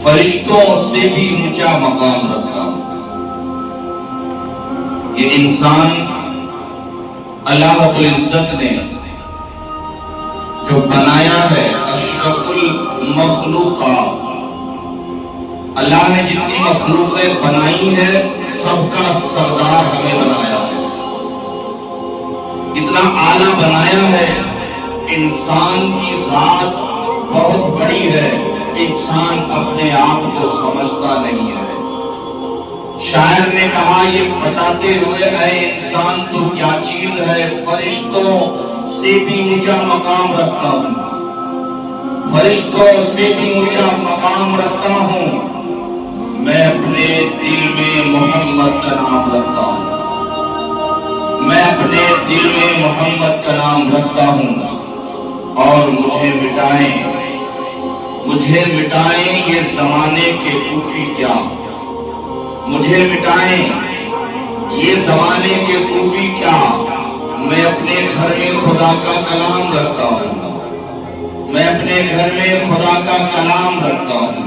فرشتوں سے بھی اونچا مقام رکھتا ہوں۔ یہ انسان اللہ رب العزت نے جو بنایا ہے، اشرف المخلوقات، اللہ نے جتنی مخلوقیں بنائی ہے سب کا سردار ہمیں بنایا ہے، اتنا اعلیٰ بنایا ہے۔ انسان کی ذات بہت بڑی ہے، انسان اپنے آپ کو سمجھتا نہیں ہے۔ شاعر نے کہا یہ بتاتے ہوئے، اے انسان تو کیا چیز ہے، فرشتوں سے بھی اونچا مقام رکھتا ہوں، فرشتوں سے بھی اونچا مقام رکھتا ہوں، میں اپنے دل میں محمد کا نام رکھتا ہوں، میں اپنے دل میں محمد کا نام رکھتا ہوں، اور مجھے مٹائیں یہ زمانے کے کوفی کیا، مجھے مٹائیں یہ زمانے کے کوفی کیا، میں اپنے گھر میں خدا کا کلام رکھتا ہوں، میں اپنے گھر میں خدا کا کلام رکھتا ہوں۔